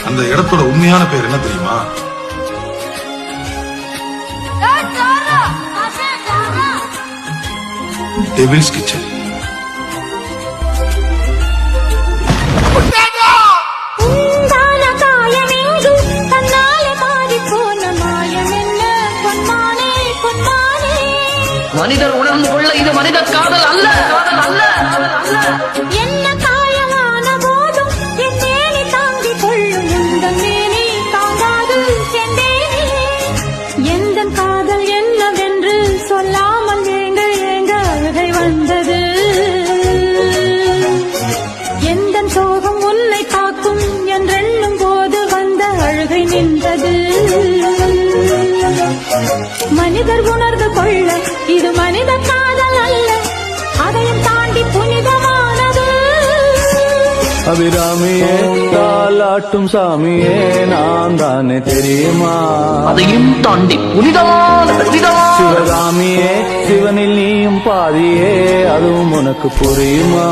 அந்த இடத்தோட உண்மையான பேர் என்ன தெரியுமா? Devil's Kitchen. மனிதர் உணர்ந்து கொள்ள இது மனித காதல் அல்ல, காதல் அல்ல. என்ன காயமான போதும் என் மேனி தாங்கிக் கொள்ளும் உந்தன் மேனி தாங்காது சென்றேனே. எந்த காதல் என்னவென்று சொல்லாமல் ஏங்க ஏங்க அழுகை வந்தது. எந்த சோகம் உன்னை தாக்கும் என்றெண்ணும் போது வந்த அழுகை நின்றது. மனிதர் உணர்ந்து கொள்ள இது மனித காதல் அல்ல, அதையும் தாண்டி புனிதமானது. அபிராமியே தாலாட்டும் சாமியே நான் தானே தெரியுமா? அதையும் தாண்டி புனிதமான சிவகாமியே சிவனில் நீயும் பாதியே அதுவும் உனக்கு புரியுமா?